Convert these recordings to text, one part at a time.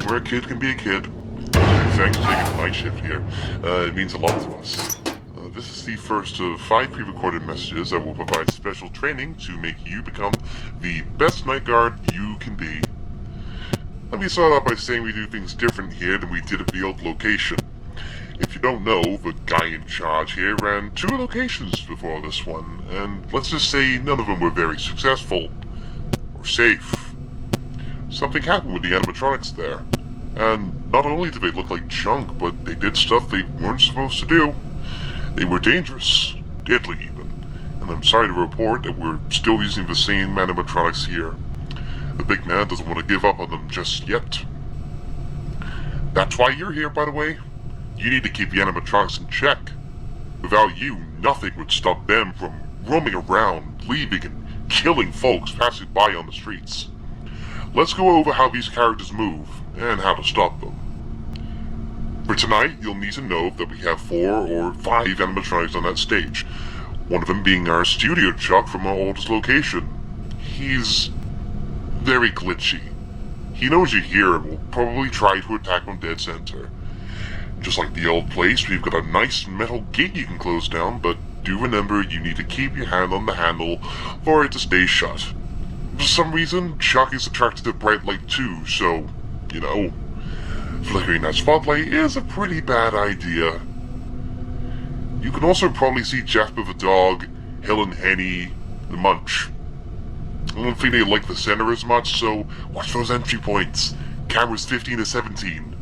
where a kid can be a kid. Thanks for taking the night shift here. It means a lot to us. This is the first of 5 pre-recorded messages that will provide special training to make you become the best night guard you can be. Let me start out by saying we do things different here than we did at the old location. If you don't know, the guy in charge here ran 2 locations before this one, and let's just say none of them were very successful. Or safe. Something happened with the animatronics there. And not only did they look like junk, but they did stuff they weren't supposed to do. They were dangerous. Deadly even. And I'm sorry to report that we're still using the same animatronics here. The big man doesn't want to give up on them just yet. That's why you're here, by the way. You need to keep the animatronics in check. Without you, nothing would stop them from roaming around, leaving and killing folks passing by on the streets. Let's go over how these characters move, and how to stop them. For tonight, you'll need to know that we have 4 or 5 animatronics on that stage. One of them being our studio Chuck from our oldest location. He's very glitchy. He knows you're here and will probably try to attack on dead center. Just like the old place, we've got a nice metal gate you can close down, but do remember you need to keep your hand on the handle for it to stay shut. For some reason, Chuck is attracted to bright light too, so, you know, flickering that spotlight is a pretty bad idea. You can also probably see Jasper the dog, Helen Henny, the Munch. I don't think they like the center as much, so watch those entry points. Cameras 15 to 17.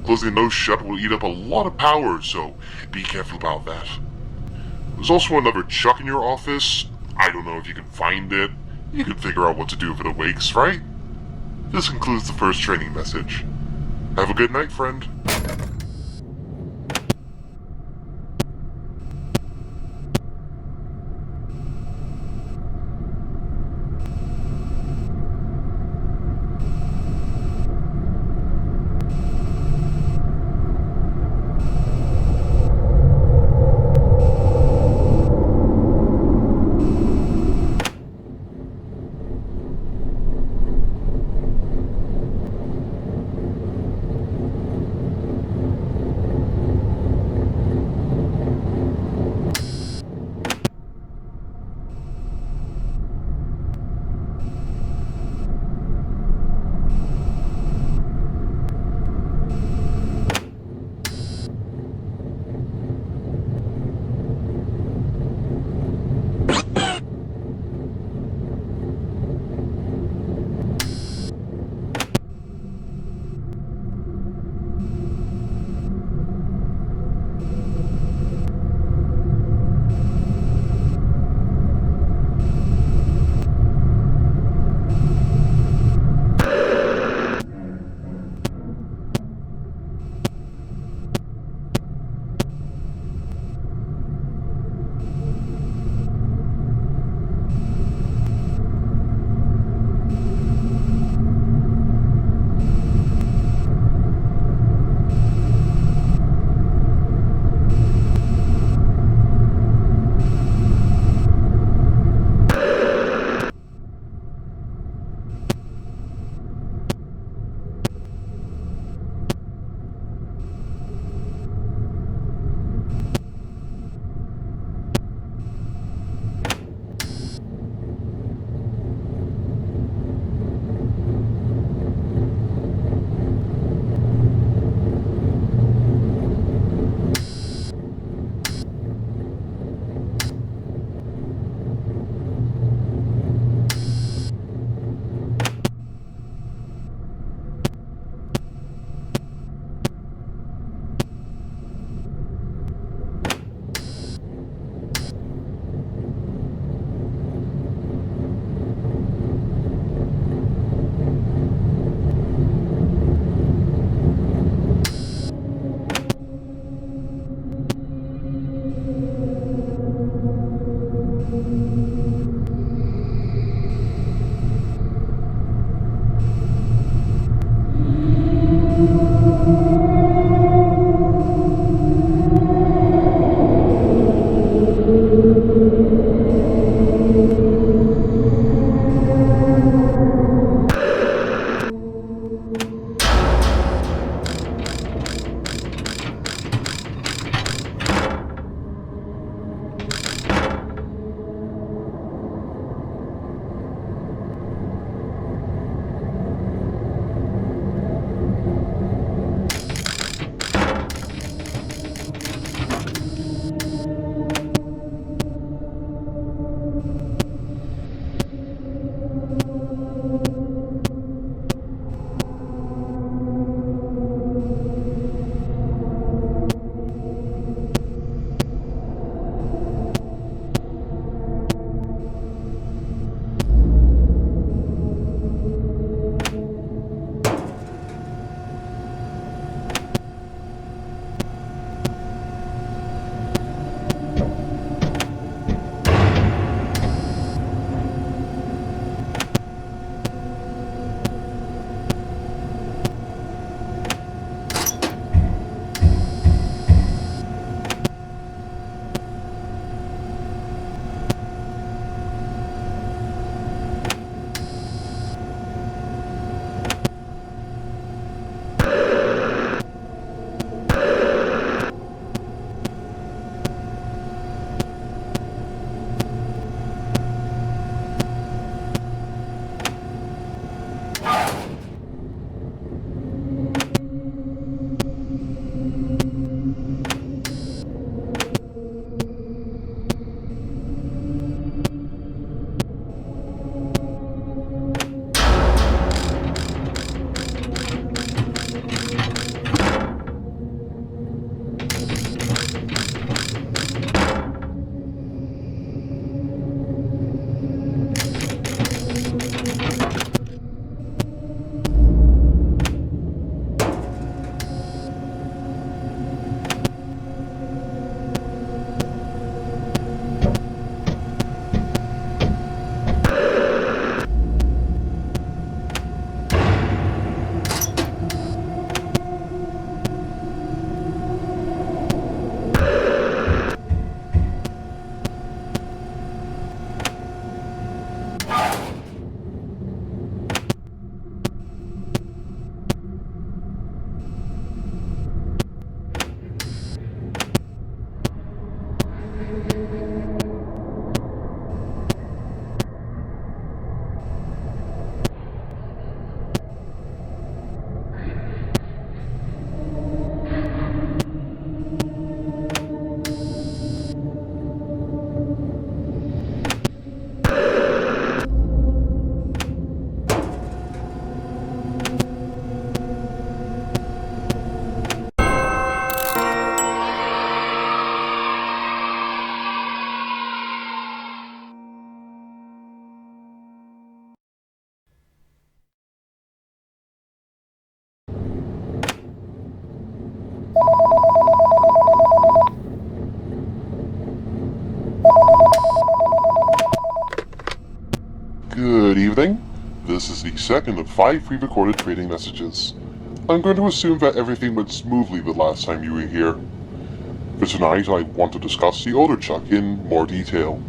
Closing those shut will eat up a lot of power, so be careful about that. There's also another Chuck in your office. I don't know if you can find it. You can figure out what to do if it awakes, right? This concludes the first training message. Have a good night, friend. Good evening. This is the second of 5 pre-recorded trading messages. I'm going to assume that everything went smoothly the last time you were here. For tonight, I want to discuss the older Chuck in more detail.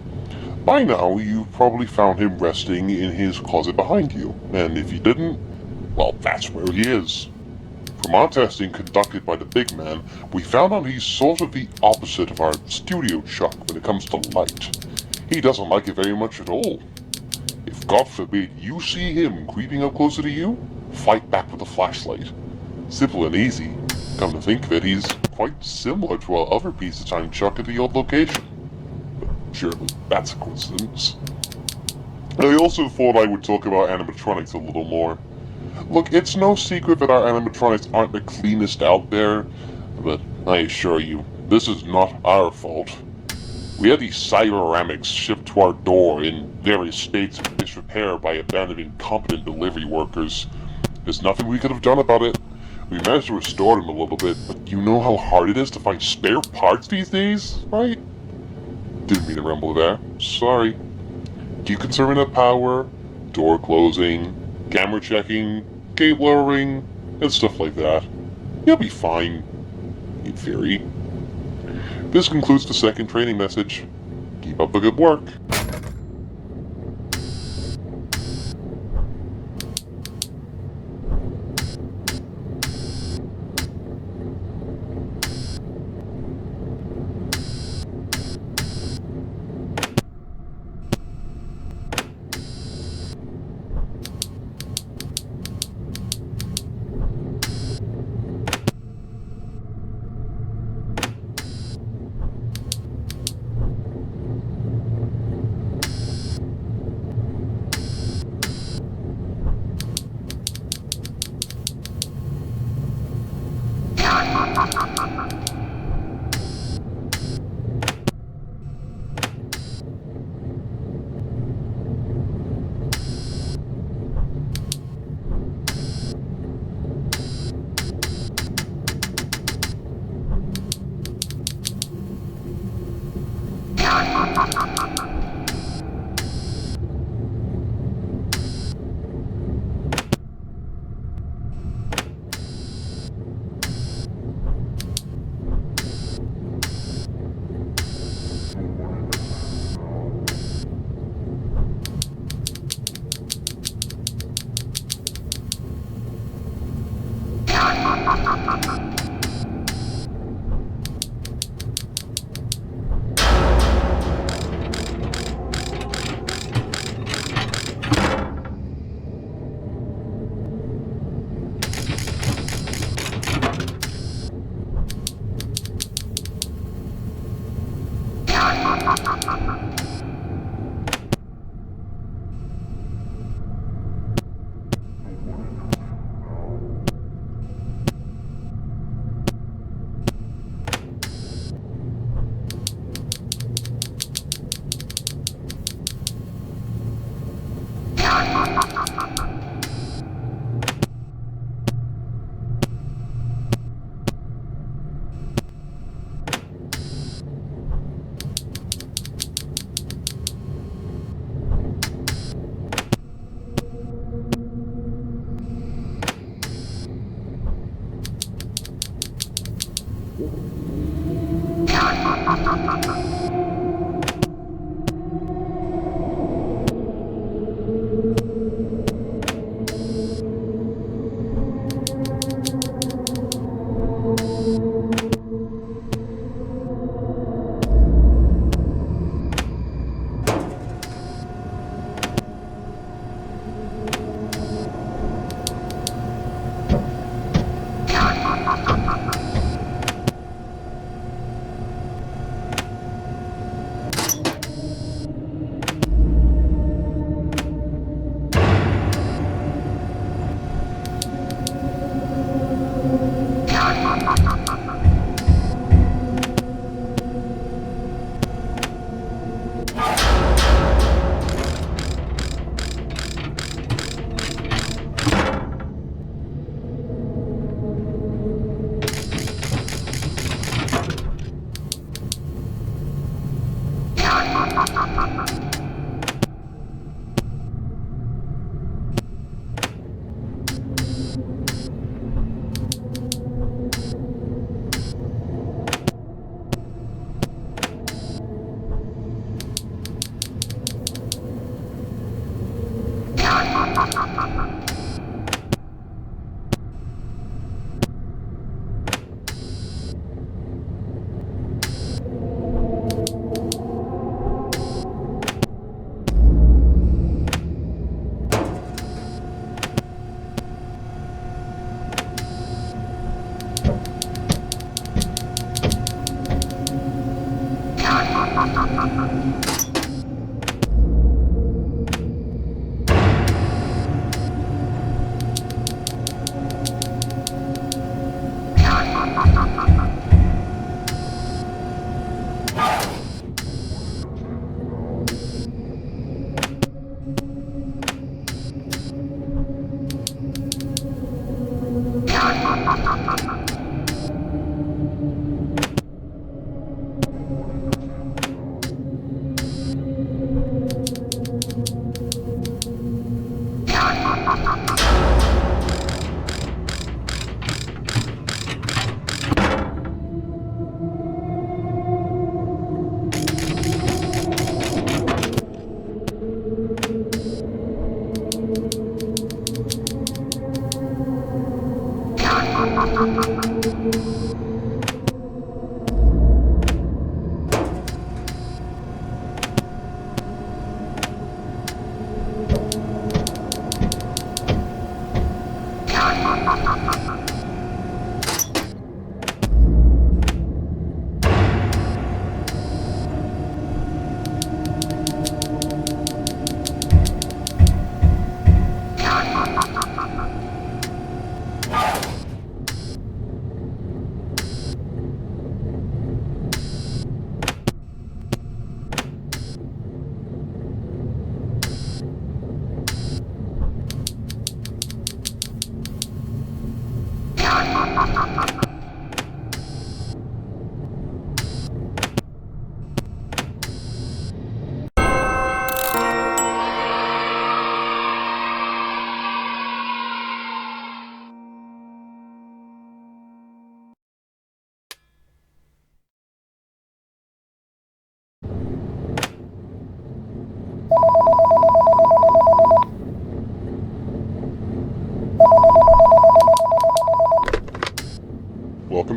By now, you've probably found him resting in his closet behind you, and if you didn't, well, that's where he is. From our testing conducted by the big man, we found out he's sort of the opposite of our studio Chuck when it comes to light. He doesn't like it very much at all. If God forbid you see him creeping up closer to you, fight back with a flashlight. Simple and easy. Come to think of it, he's quite similar to our other piece of time Chuck at the old location. But surely that's a coincidence. I also thought I would talk about animatronics a little more. Look, it's no secret that our animatronics aren't the cleanest out there, but I assure you, this is not our fault. We had these cyberamics shipped to our door in various states of disrepair by abandoned incompetent delivery workers. There's nothing we could have done about it. We managed to restore them a little bit, but you know how hard it is to find spare parts these days, right? Didn't mean to ramble there. Sorry. Keep conserving the power, door closing, camera checking, gate lowering, and stuff like that. You'll be fine, in theory. This concludes the second training message. Keep up the good work.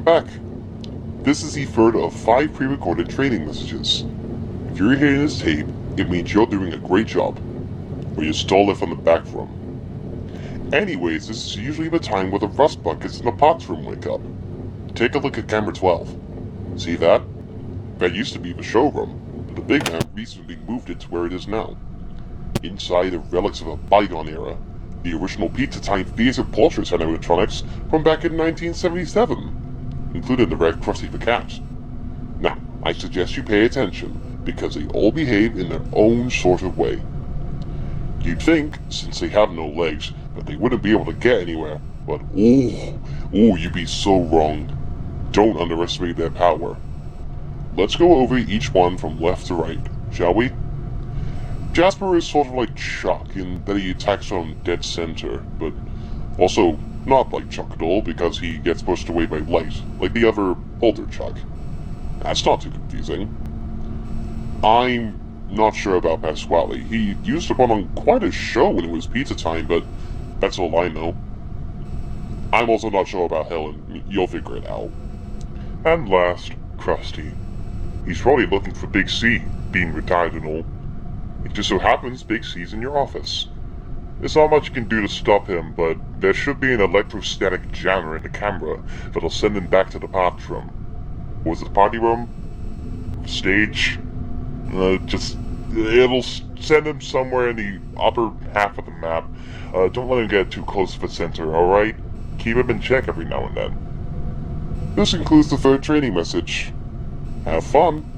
back. This is the third of 5 pre-recorded training messages. If you're hearing this tape, it means you're doing a great job, or you stole it from the back room. Anyways, this is usually the time where the rust buckets in the pots room wake up. Take a look at camera 12. See that? That used to be the showroom, but the big man recently moved it to where it is now. Inside are relics of a bygone era, the original Pizza Time theater portraits animatronics from back in 1977, including the red Krusty the Cat. Now, I suggest you pay attention, because they all behave in their own sort of way. You'd think, since they have no legs, that they wouldn't be able to get anywhere, but you'd be so wrong. Don't underestimate their power. Let's go over each one from left to right, shall we? Jasper is sort of like Chuck in that he attacks from dead center, but also not like Chuck at all because he gets pushed away by light, like the other older Chuck. That's not too confusing. I'm not sure about Pasquale. He used to put on quite a show when it was pizza time, but that's all I know. I'm also not sure about Helen. You'll figure it out. And last, Krusty. He's probably looking for Big C, being retired and all. It just so happens Big C's in your office. There's not much you can do to stop him, but there should be an electrostatic jammer in the camera that'll send him back to the party room. Or was it the party room? Stage? It'll send him somewhere in the upper half of the map. Don't let him get too close to the center, alright? Keep him in check every now and then. This concludes the 3rd training message. Have fun!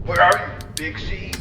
Where are you, Big C?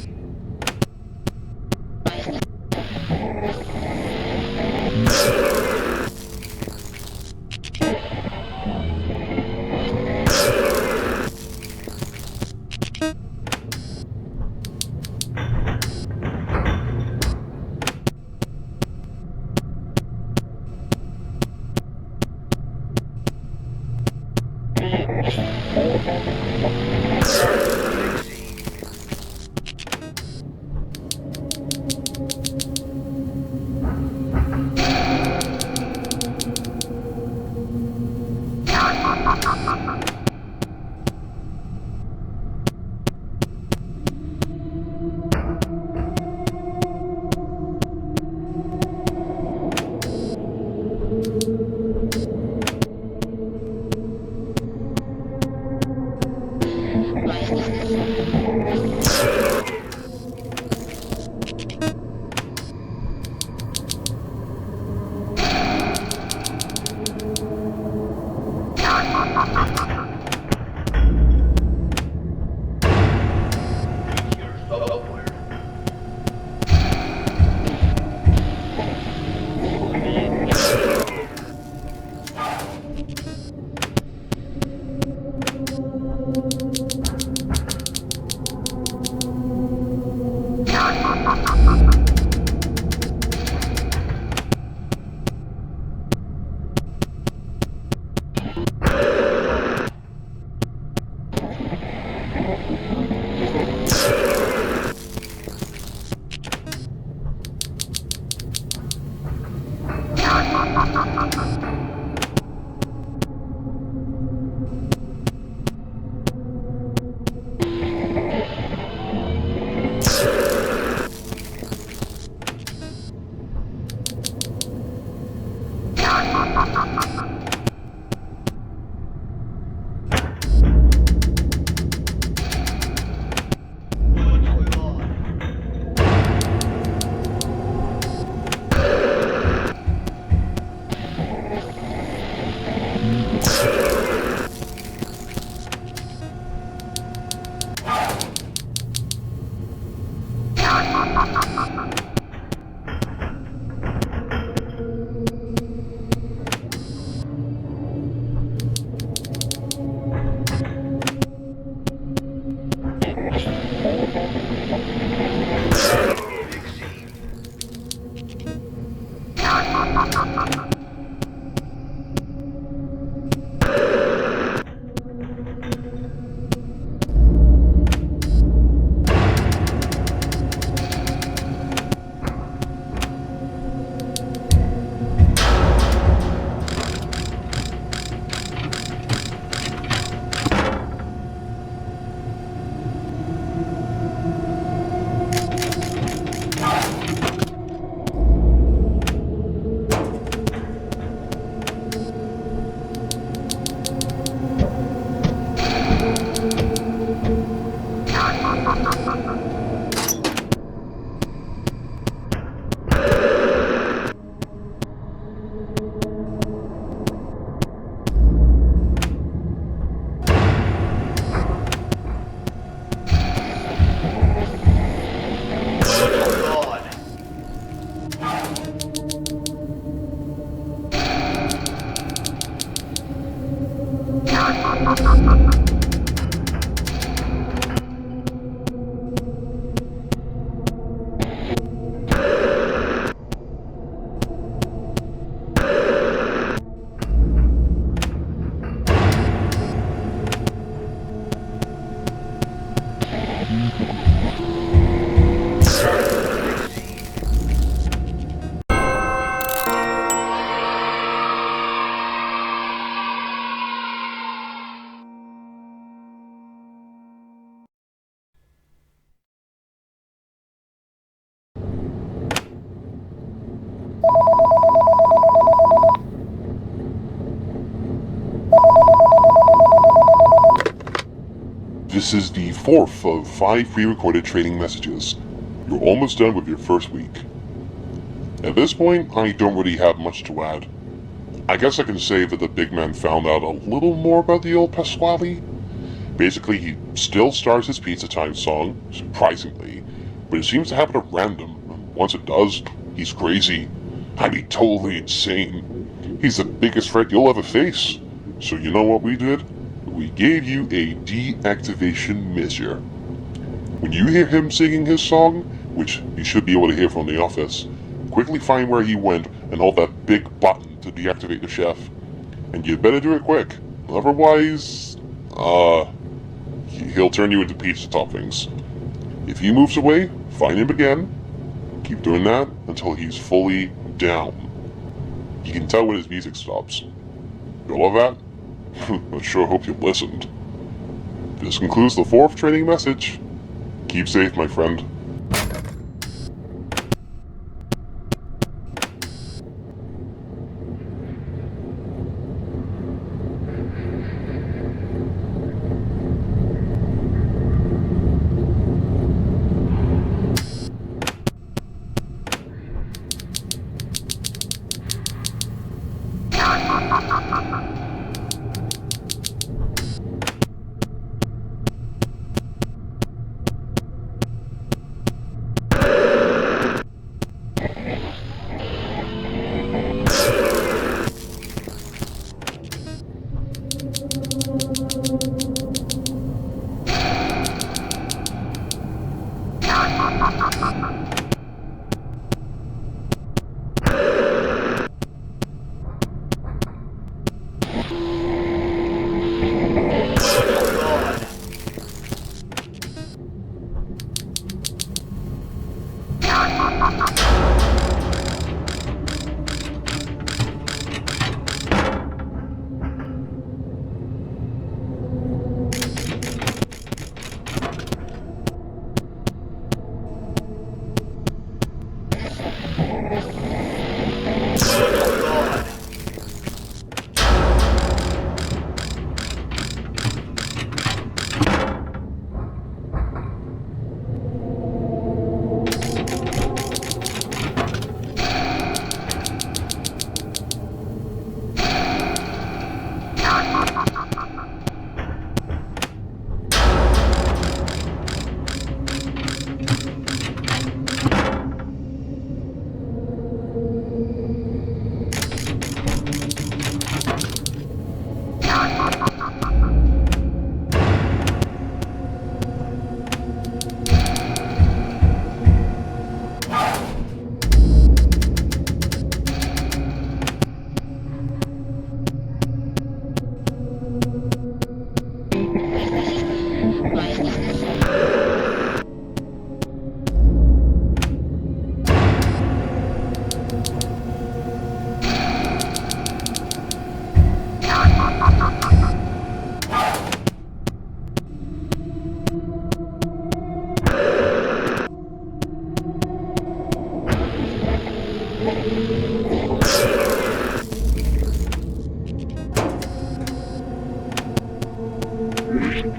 This is the 4th of 5 pre-recorded training messages. You're almost done with your first week. At this point, I don't really have much to add. I guess I can say that the big man found out a little more about the old Pasquale. Basically, he still stars his pizza time song, surprisingly, but it seems to happen at random. Once it does, he's crazy. I mean, totally insane. He's the biggest threat you'll ever face. So you know what we did? We gave you a deactivation measure. When you hear him singing his song, which you should be able to hear from the office, quickly find where he went and hold that big button to deactivate the chef. And you better do it quick. Otherwise, he'll turn you into pizza toppings. If he moves away, find him again. Keep doing that until he's fully down. You can tell when his music stops. You love that? I sure hope you listened. This concludes the 4th training message. Keep safe, my friend.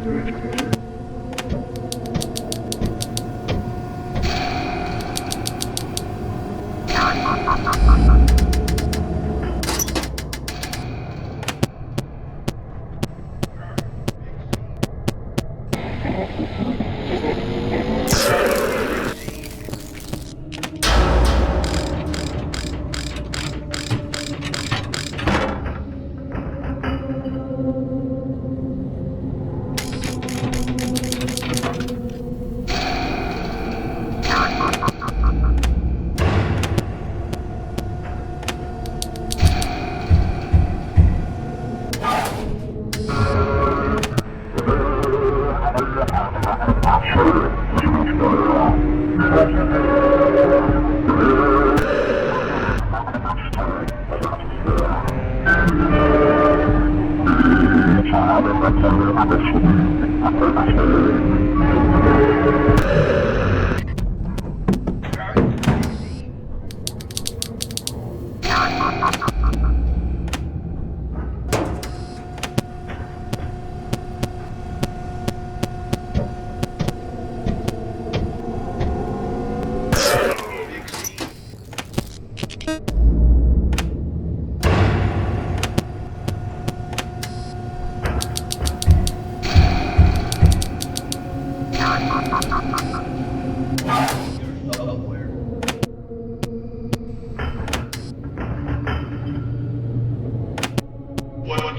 What's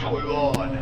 going on?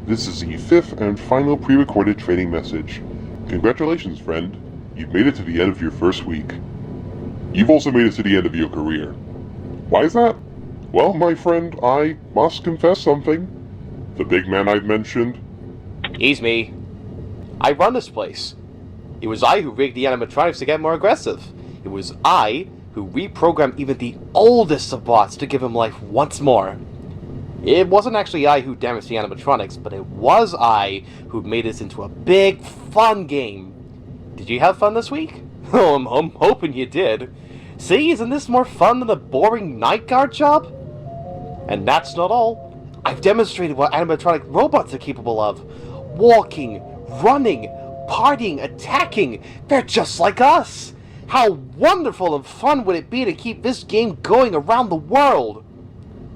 This is the fifth and final pre-recorded training message. Congratulations, friend. You've made it to the end of your first week. You've also made it to the end of your career. Why is that? Well, my friend, I must confess something. The big man I've mentioned. He's me. I run this place. It was I who rigged the animatronics to get more aggressive. It was I who reprogrammed even the oldest of bots to give him life once more. It wasn't actually I who damaged the animatronics, but it was I who made this into a big, fun game. Did you have fun this week? Oh, I'm hoping you did. See, isn't this more fun than the boring night guard job? And that's not all. I've demonstrated what animatronic robots are capable of. Walking, running, partying, attacking. They're just like us. How wonderful and fun would it be to keep this game going around the world?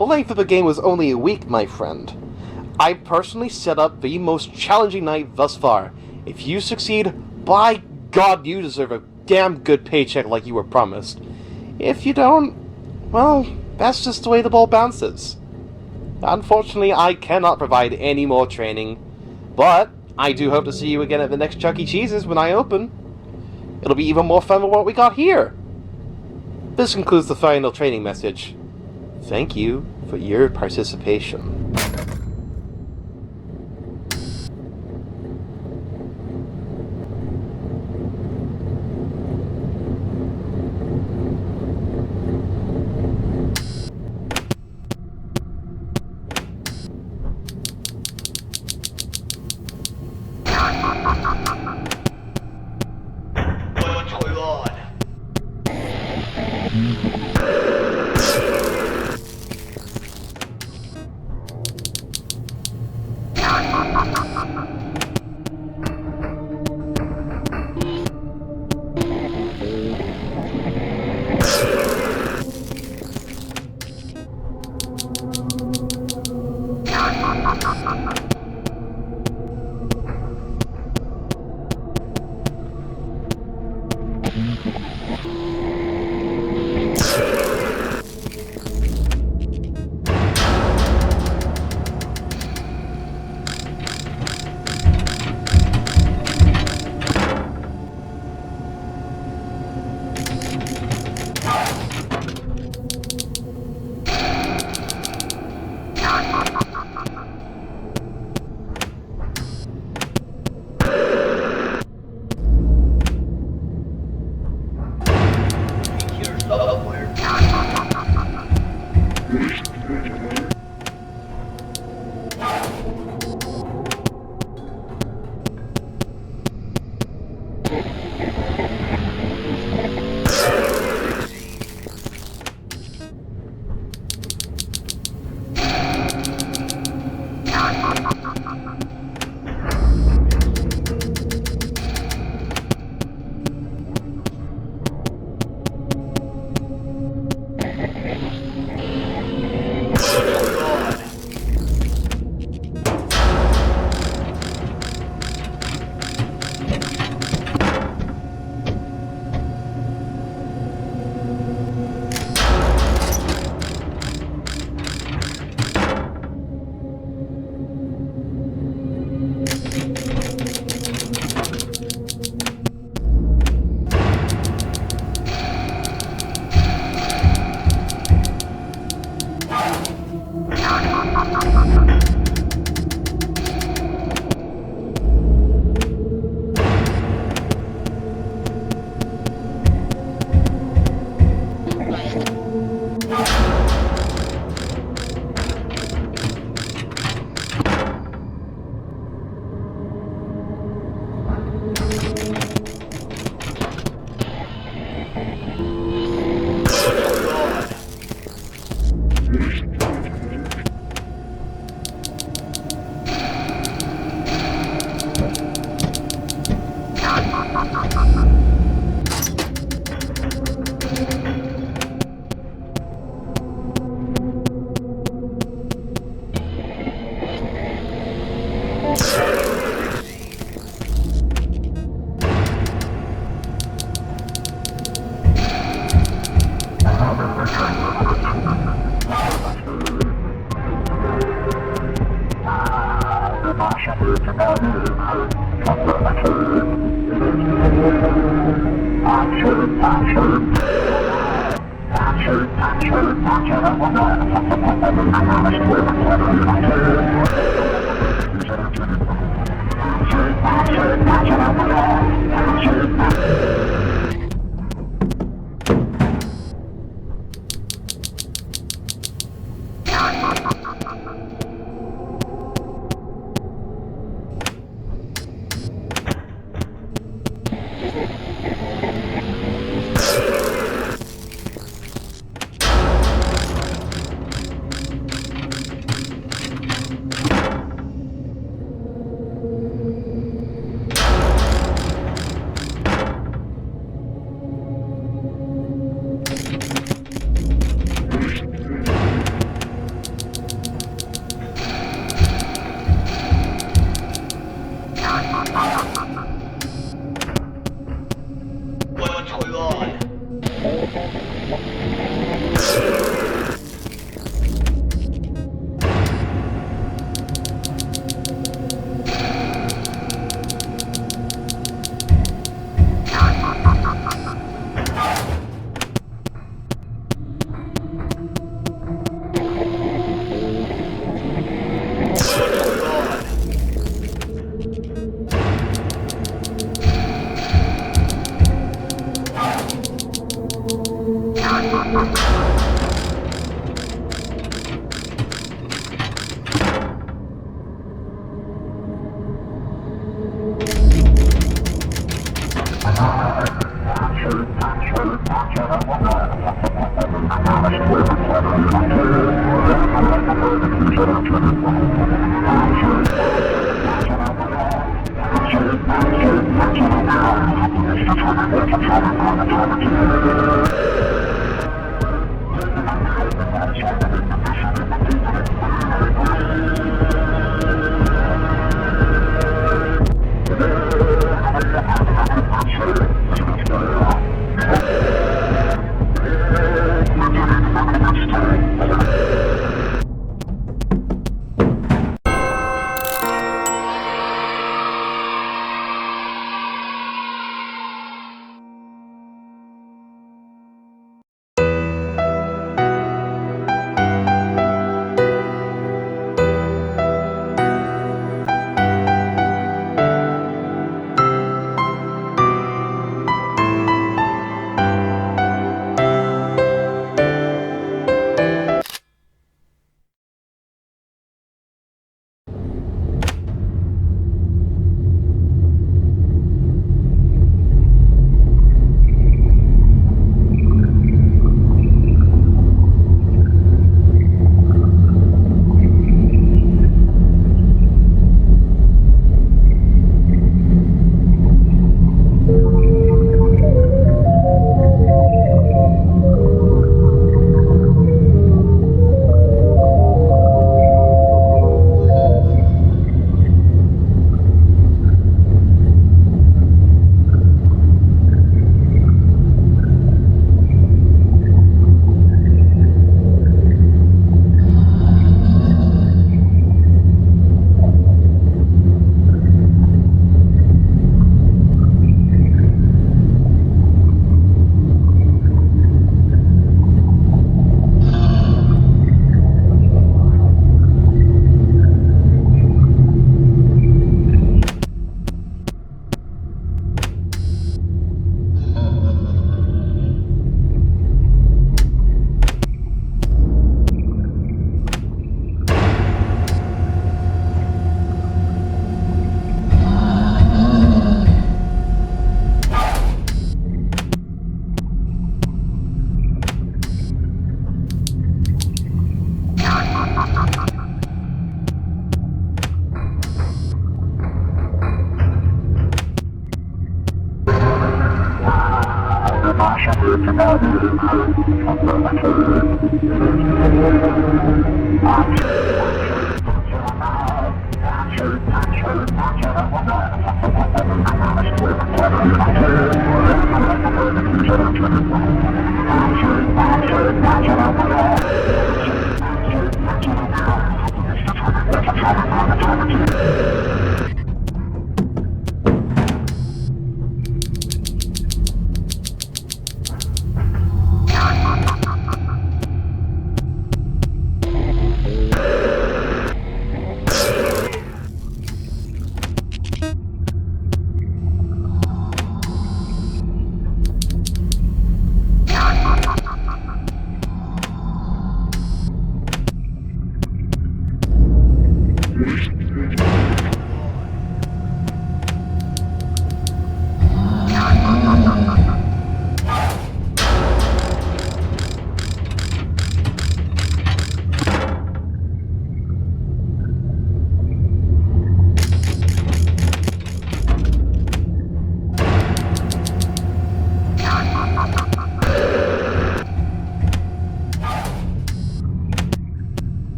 The length of the game was only a week, my friend. I personally set up the most challenging night thus far. If you succeed, by God, you deserve a damn good paycheck like you were promised. If you don't, well, that's just the way the ball bounces. Unfortunately, I cannot provide any more training, but I do hope to see you again at the next Chuck E. Cheese's when I open. It'll be even more fun than what we got here. This concludes the final training message. Thank you for your participation. What's going on? Here somewhere.